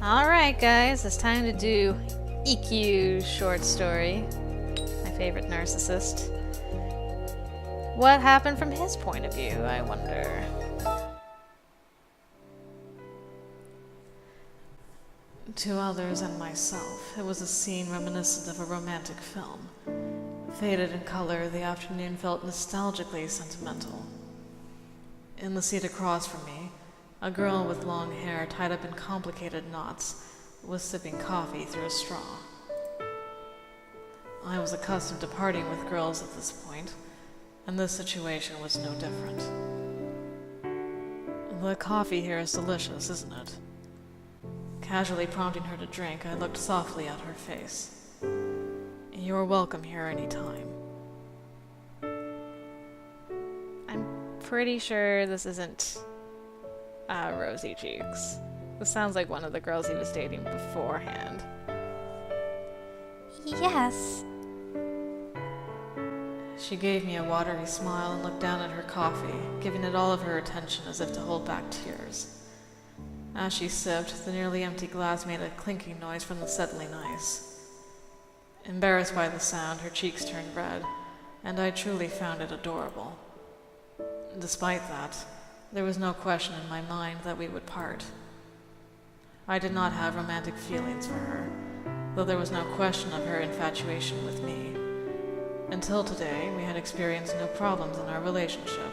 Alright guys, it's time to do Ikki's short story. My favorite narcissist. What happened from his point of view, I wonder? To others and myself, it was a scene reminiscent of a romantic film. Faded in color, the afternoon felt nostalgically sentimental. In the seat across from me, a girl with long hair tied up in complicated knots was sipping coffee through a straw. I was accustomed to partying with girls at this point, and this situation was no different. The coffee here is delicious, isn't it? Casually prompting her to drink, I looked softly at her face. You're welcome here anytime. I'm pretty sure this isn't RosyCheeks. This sounds like one of the girls he was dating beforehand. Yes. She gave me a watery smile and looked down at her coffee, giving it all of her attention as if to hold back tears. As she sipped, the nearly empty glass made a clinking noise from the settling ice. Embarrassed by the sound, her cheeks turned red, and I truly found it adorable. Despite that, there was no question in my mind that we would part. I did not have romantic feelings for her, though there was no question of her infatuation with me. Until today, we had experienced no problems in our relationship.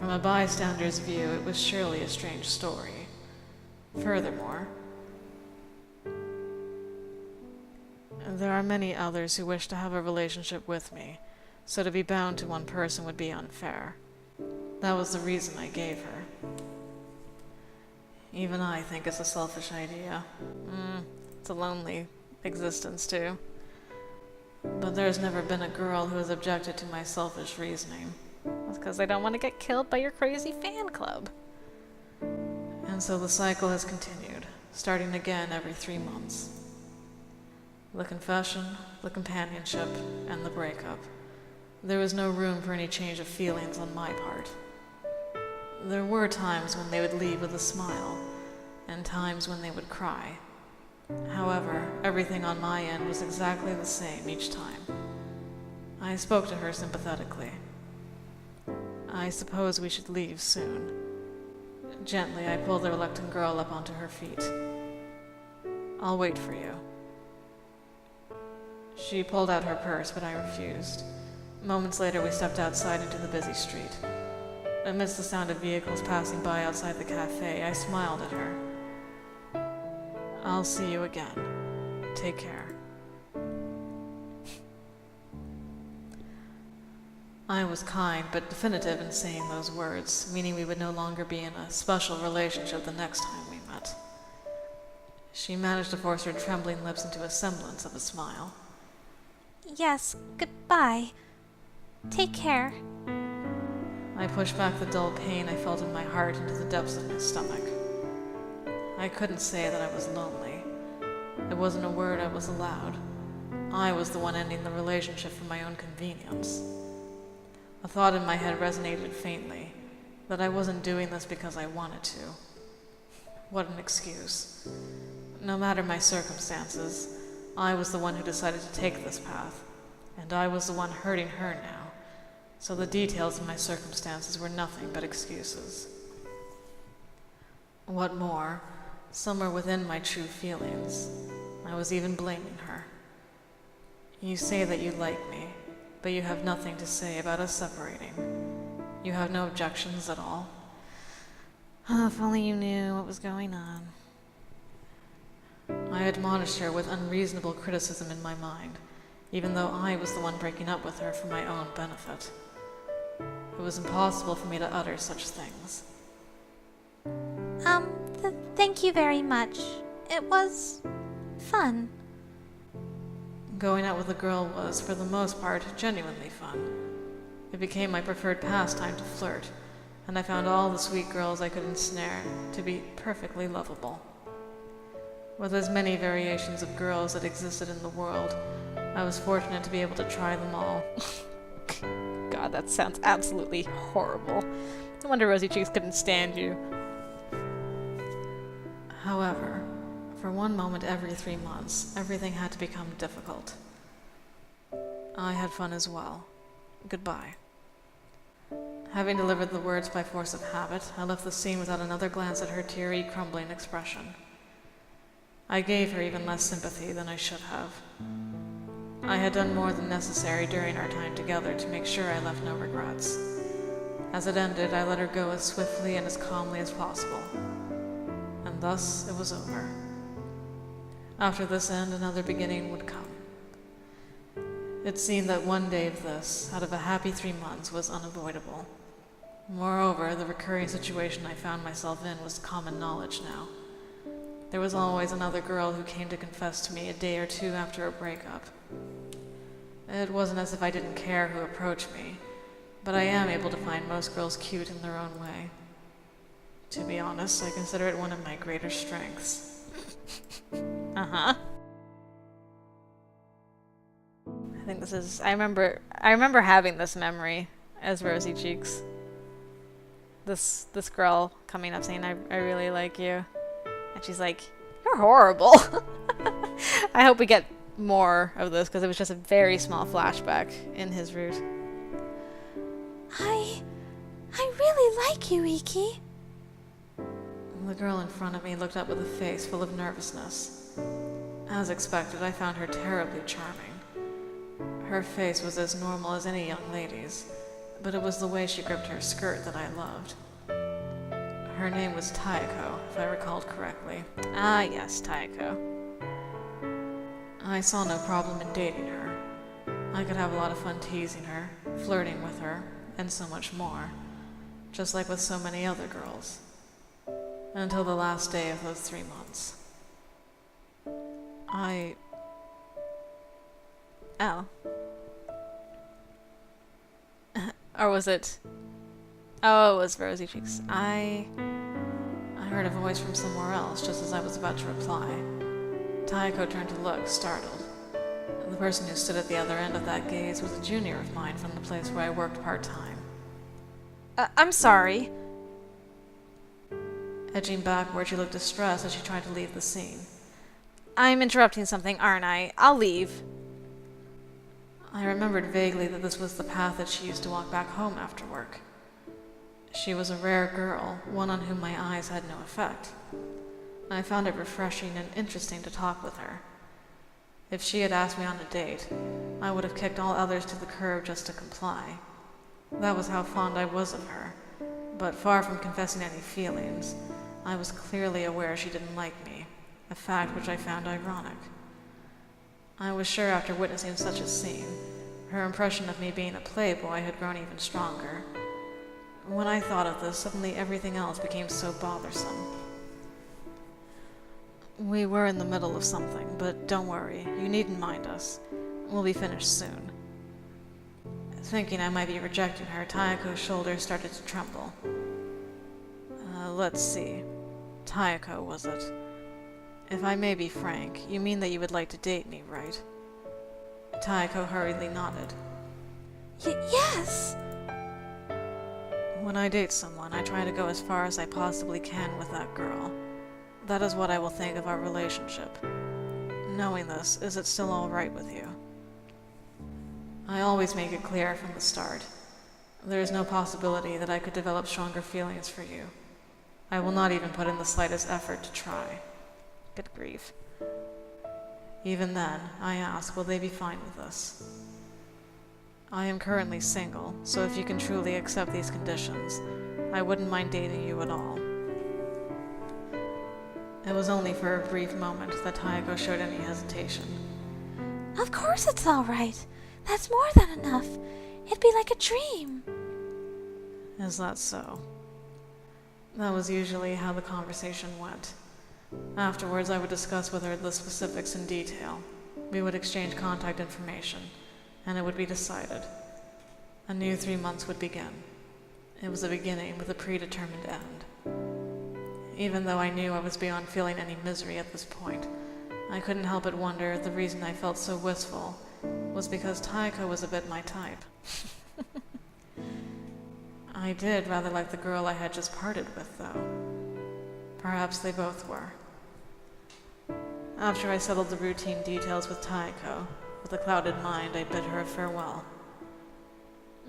From a bystander's view, it was surely a strange story. Furthermore, there are many others who wish to have a relationship with me, so to be bound to one person would be unfair. That was the reason I gave her. Even I think it's a selfish idea. It's a lonely existence, too. But there's never been a girl who has objected to my selfish reasoning. That's because I don't want to get killed by your crazy fan club. And so the cycle has continued, starting again every 3 months. The confession, the companionship, and the breakup. There was no room for any change of feelings on my part. There were times when they would leave with a smile, and times when they would cry. However, everything on my end was exactly the same each time. I spoke to her sympathetically. I suppose we should leave soon. Gently, I pulled the reluctant girl up onto her feet. I'll wait for you. She pulled out her purse, but I refused. Moments later, we stepped outside into the busy street. Amidst the sound of vehicles passing by outside the cafe, I smiled at her. I'll see you again. Take care. I was kind but definitive in saying those words, meaning we would no longer be in a special relationship the next time we met. She managed to force her trembling lips into a semblance of a smile. Yes, goodbye. Take care. I pushed back the dull pain I felt in my heart into the depths of my stomach. I couldn't say that I was lonely. It wasn't a word I was allowed. I was the one ending the relationship for my own convenience. A thought in my head resonated faintly, that I wasn't doing this because I wanted to. What an excuse. No matter my circumstances, I was the one who decided to take this path, and I was the one hurting her now, so the details of my circumstances were nothing but excuses. What more, somewhere within my true feelings, I was even blaming her. You say that you like me, but you have nothing to say about us separating. You have no objections at all. Oh, if only you knew what was going on. I admonished her with unreasonable criticism in my mind, even though I was the one breaking up with her for my own benefit. It was impossible for me to utter such things. Thank you very much. It was fun. Going out with a girl was, for the most part, genuinely fun. It became my preferred pastime to flirt, and I found all the sweet girls I could ensnare to be perfectly lovable. With as many variations of girls that existed in the world, I was fortunate to be able to try them all. God, that sounds absolutely horrible. No wonder RosyCheeks couldn't stand you. However, For one moment every 3 months, everything had to become difficult. I had fun as well. Goodbye. Having delivered the words by force of habit, I left the scene without another glance at her teary, crumbling expression. I gave her even less sympathy than I should have. I had done more than necessary during our time together to make sure I left no regrets. As it ended, I let her go as swiftly and as calmly as possible. And thus it was over. After this end, another beginning would come. It seemed that one day of this, out of a happy 3 months, was unavoidable. Moreover, the recurring situation I found myself in was common knowledge now. There was always another girl who came to confess to me a day or two after a breakup. It wasn't as if I didn't care who approached me, but I am able to find most girls cute in their own way. To be honest, I consider it one of my greater strengths. Uh-huh. I think this is... I remember having this memory as RosyCheeks. This girl coming up saying, I really like you. And she's like, you're horrible. I hope we get more of this, because it was just a very small flashback in his route. I really like you, Ikki. The girl in front of me looked up with a face full of nervousness. As expected, I found her terribly charming. Her face was as normal as any young lady's, but it was the way she gripped her skirt that I loved. Her name was Taeko, if I recalled correctly. Ah, yes, Taeko. I saw no problem in dating her. I could have a lot of fun teasing her, flirting with her, and so much more, just like with so many other girls. Until the last day of those 3 months. Oh. Or was it... Oh, it was RosyCheeks. I heard a voice from somewhere else just as I was about to reply. Taeko turned to look, startled. The person who stood at the other end of that gaze was a junior of mine from the place where I worked part-time. I'm sorry. Edging backward, she looked distressed as she tried to leave the scene. I'm interrupting something, aren't I? I'll leave. I remembered vaguely that this was the path that she used to walk back home after work. She was a rare girl, one on whom my eyes had no effect. I found it refreshing and interesting to talk with her. If she had asked me on a date, I would have kicked all others to the curb just to comply. That was how fond I was of her, but far from confessing any feelings, I was clearly aware she didn't like me, a fact which I found ironic. I was sure after witnessing such a scene, her impression of me being a playboy had grown even stronger. When I thought of this, suddenly everything else became so bothersome. We were in the middle of something, but don't worry, you needn't mind us. We'll be finished soon. Thinking I might be rejecting her, Taeko's shoulders started to tremble. Let's see. Taeko, was it? If I may be frank, you mean that you would like to date me, right? Taeko hurriedly nodded. Yes! When I date someone, I try to go as far as I possibly can with that girl. That is what I will think of our relationship. Knowing this, is it still all right with you? I always make it clear from the start. There is no possibility that I could develop stronger feelings for you. I will not even put in the slightest effort to try. Good grief. Even then, I ask, will they be fine with this? I am currently single, so if you can truly accept these conditions, I wouldn't mind dating you at all. It was only for a brief moment that Taeko showed any hesitation. Of course it's all right. That's more than enough. It'd be like a dream. Is that so? That was usually how the conversation went. Afterwards, I would discuss with her the specifics in detail. We would exchange contact information, and it would be decided. A new 3 months would begin. It was a beginning with a predetermined end. Even though I knew I was beyond feeling any misery at this point, I couldn't help but wonder if the reason I felt so wistful was because Taeko was a bit my type. I did rather like the girl I had just parted with, though. Perhaps they both were. After I settled the routine details with Taiko, with a clouded mind, I bid her a farewell.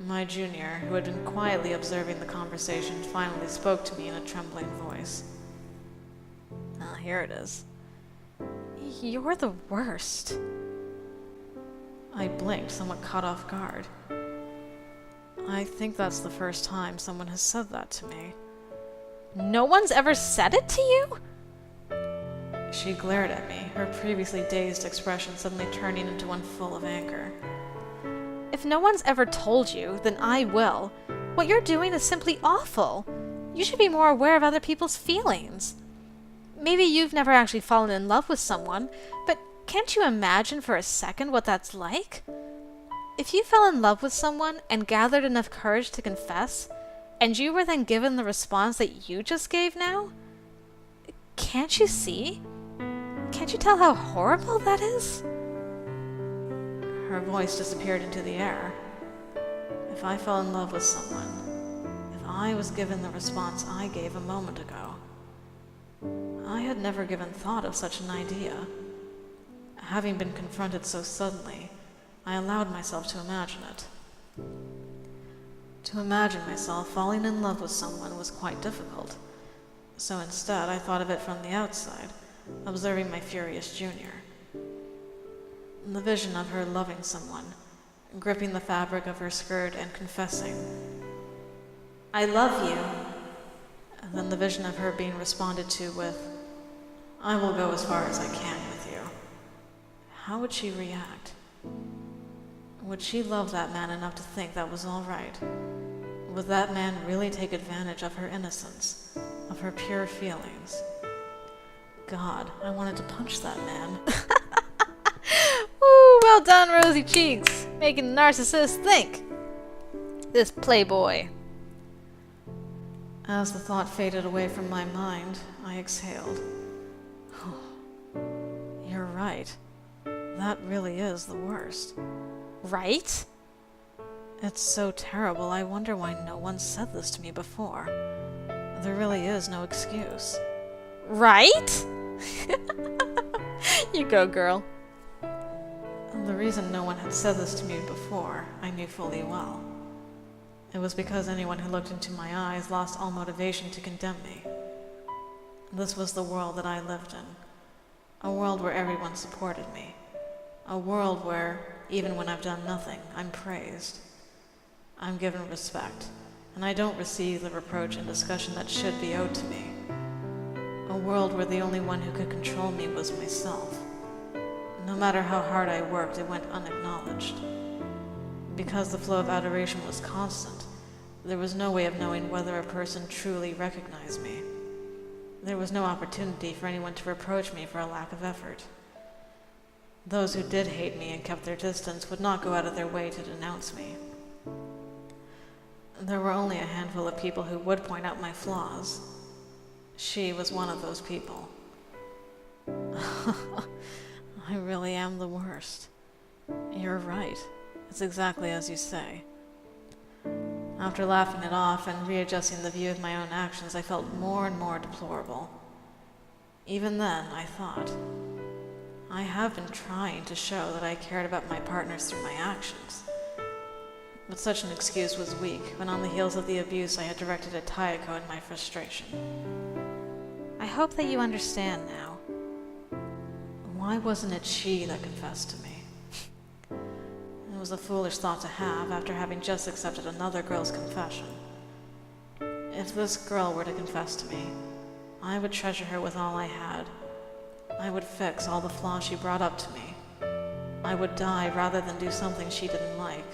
My junior, who had been quietly observing the conversation, finally spoke to me in a trembling voice. Ah, here it is. You're the worst. I blinked, somewhat caught off guard. I think that's the first time someone has said that to me. No one's ever said it to you? She glared at me, her previously dazed expression suddenly turning into one full of anger. If no one's ever told you, then I will. What you're doing is simply awful. You should be more aware of other people's feelings. Maybe you've never actually fallen in love with someone, but can't you imagine for a second what that's like? If you fell in love with someone and gathered enough courage to confess, and you were then given the response that you just gave now, can't you see? Can't you tell how horrible that is? Her voice disappeared into the air. If I fell in love with someone, if I was given the response I gave a moment ago, I had never given thought of such an idea. Having been confronted so suddenly, I allowed myself to imagine it. To imagine myself falling in love with someone was quite difficult, so instead I thought of it from the outside, observing my furious junior. The vision of her loving someone, gripping the fabric of her skirt and confessing, "I love you," and then the vision of her being responded to with, "I will go as far as I can with you." How would she react? Would she love that man enough to think that was all right? Would that man really take advantage of her innocence, of her pure feelings? God, I wanted to punch that man. Ooh, well done, RosyCheeks, making the narcissist think. This playboy. As the thought faded away from my mind, I exhaled. You're right. That really is the worst. Right? It's so terrible, I wonder why no one said this to me before. There really is no excuse. Right? You go, girl. The reason no one had said this to me before, I knew fully well. It was because anyone who looked into my eyes lost all motivation to condemn me. This was the world that I lived in. A world where everyone supported me. A world where, even when I've done nothing, I'm praised. I'm given respect, and I don't receive the reproach and discussion that should be owed to me. A world where the only one who could control me was myself. No matter how hard I worked, it went unacknowledged. Because the flow of adoration was constant, there was no way of knowing whether a person truly recognized me. There was no opportunity for anyone to reproach me for a lack of effort. Those who did hate me and kept their distance would not go out of their way to denounce me. There were only a handful of people who would point out my flaws. She was one of those people. I really am the worst. You're right. It's exactly as you say. After laughing it off and readjusting the view of my own actions, I felt more and more deplorable. Even then, I thought, I have been trying to show that I cared about my partners through my actions. But such an excuse was weak when on the heels of the abuse I had directed at Taiko in my frustration. I hope that you understand now. Why wasn't it she that confessed to me? It was a foolish thought to have after having just accepted another girl's confession. If this girl were to confess to me, I would treasure her with all I had. I would fix all the flaws she brought up to me. I would die rather than do something she didn't like.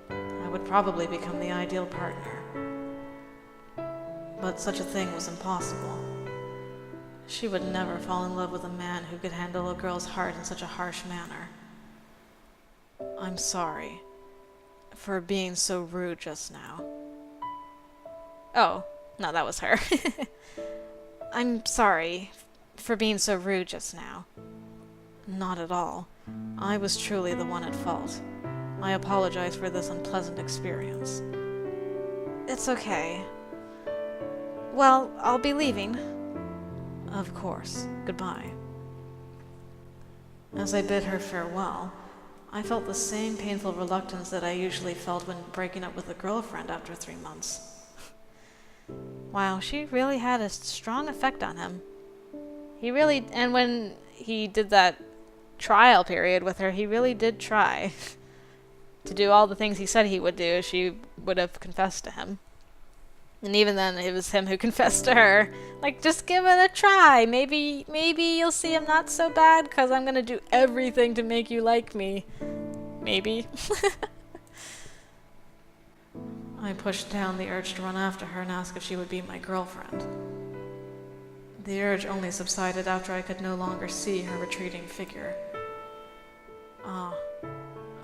I would probably become the ideal partner. But such a thing was impossible. She would never fall in love with a man who could handle a girl's heart in such a harsh manner. I'm sorry for being so rude just now. Oh, no, that was her. I'm sorry for being so rude just now. Not at all. I was truly the one at fault. I apologize for this unpleasant experience. It's okay. Well, I'll be leaving. Of course. Goodbye. As I bid her farewell, I felt the same painful reluctance that I usually felt when breaking up with a girlfriend after 3 months. Wow, she really had a strong effect on him. And when he did that trial period with her, he really did try to do all the things he said he would do if she would have confessed to him. And even then, it was him who confessed to her. Like, just give it a try. Maybe you'll see I'm not so bad because I'm going to do everything to make you like me. Maybe. I pushed down the urge to run after her and ask if she would be my girlfriend. The urge only subsided after I could no longer see her retreating figure. Ah,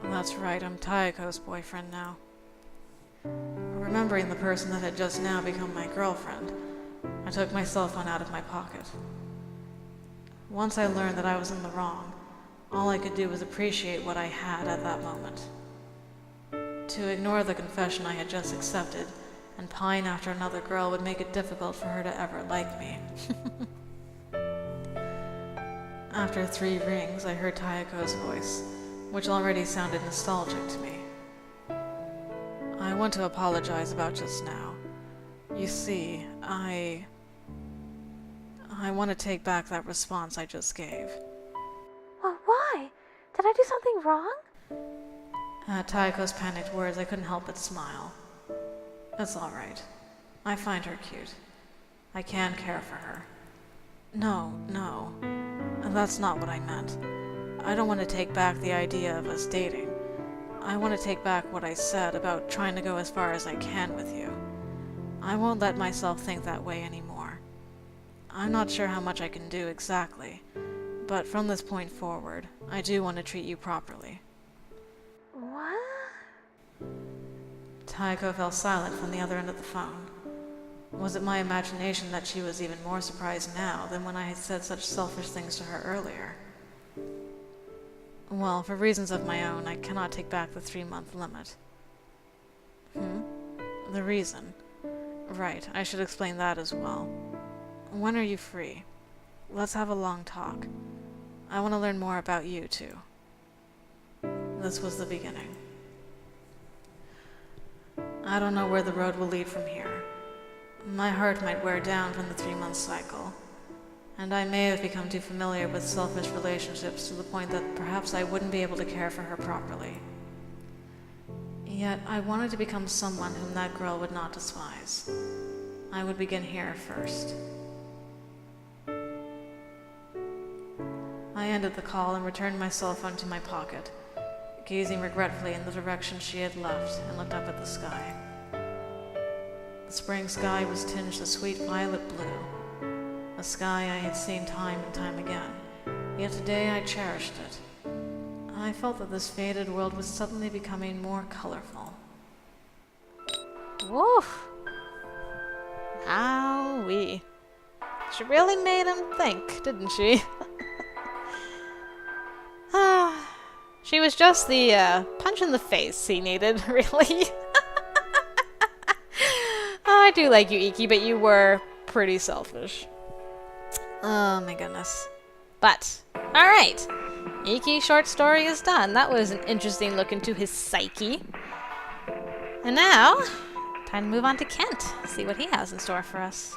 that's right, I'm Taeko's boyfriend now. Remembering the person that had just now become my girlfriend, I took my cell phone out of my pocket. Once I learned that I was in the wrong, all I could do was appreciate what I had at that moment. To ignore the confession I had just accepted and pine after another girl would make it difficult for her to ever like me. After 3 rings, I heard Taeko's voice, which already sounded nostalgic to me. I want to apologize about just now. You see, I want to take back that response I just gave. Well, why? Did I do something wrong? At Taeko's panicked words, I couldn't help but smile. It's all right. I find her cute. I can care for her. No, that's not what I meant. I don't want to take back the idea of us dating. I want to take back what I said about trying to go as far as I can with you. I won't let myself think that way anymore. I'm not sure how much I can do exactly, but from this point forward, I do want to treat you properly. What? Taeko fell silent from the other end of the phone. Was it my imagination that she was even more surprised now than when I had said such selfish things to her earlier? Well, for reasons of my own, I cannot take back the 3-month limit. The reason? Right, I should explain that as well. When are you free? Let's have a long talk. I want to learn more about you, too. This was the beginning. I don't know where the road will lead from here. My heart might wear down from the 3-month cycle, and I may have become too familiar with selfish relationships to the point that perhaps I wouldn't be able to care for her properly. Yet I wanted to become someone whom that girl would not despise. I would begin here first. I ended the call and returned my cell phone to my pocket, gazing regretfully in the direction she had left, and looked up at the sky. The spring sky was tinged a sweet violet blue, a sky I had seen time and time again, yet today I cherished it. I felt that this faded world was suddenly becoming more colorful. Woof. Owie. She really made him think, didn't she? She was just the punch in the face he needed, really. I do like you, Ikki, but you were pretty selfish. Oh my goodness. But, alright. Ikki's short story is done. That was an interesting look into his psyche. And now, time to move on to Kent, see what he has in store for us.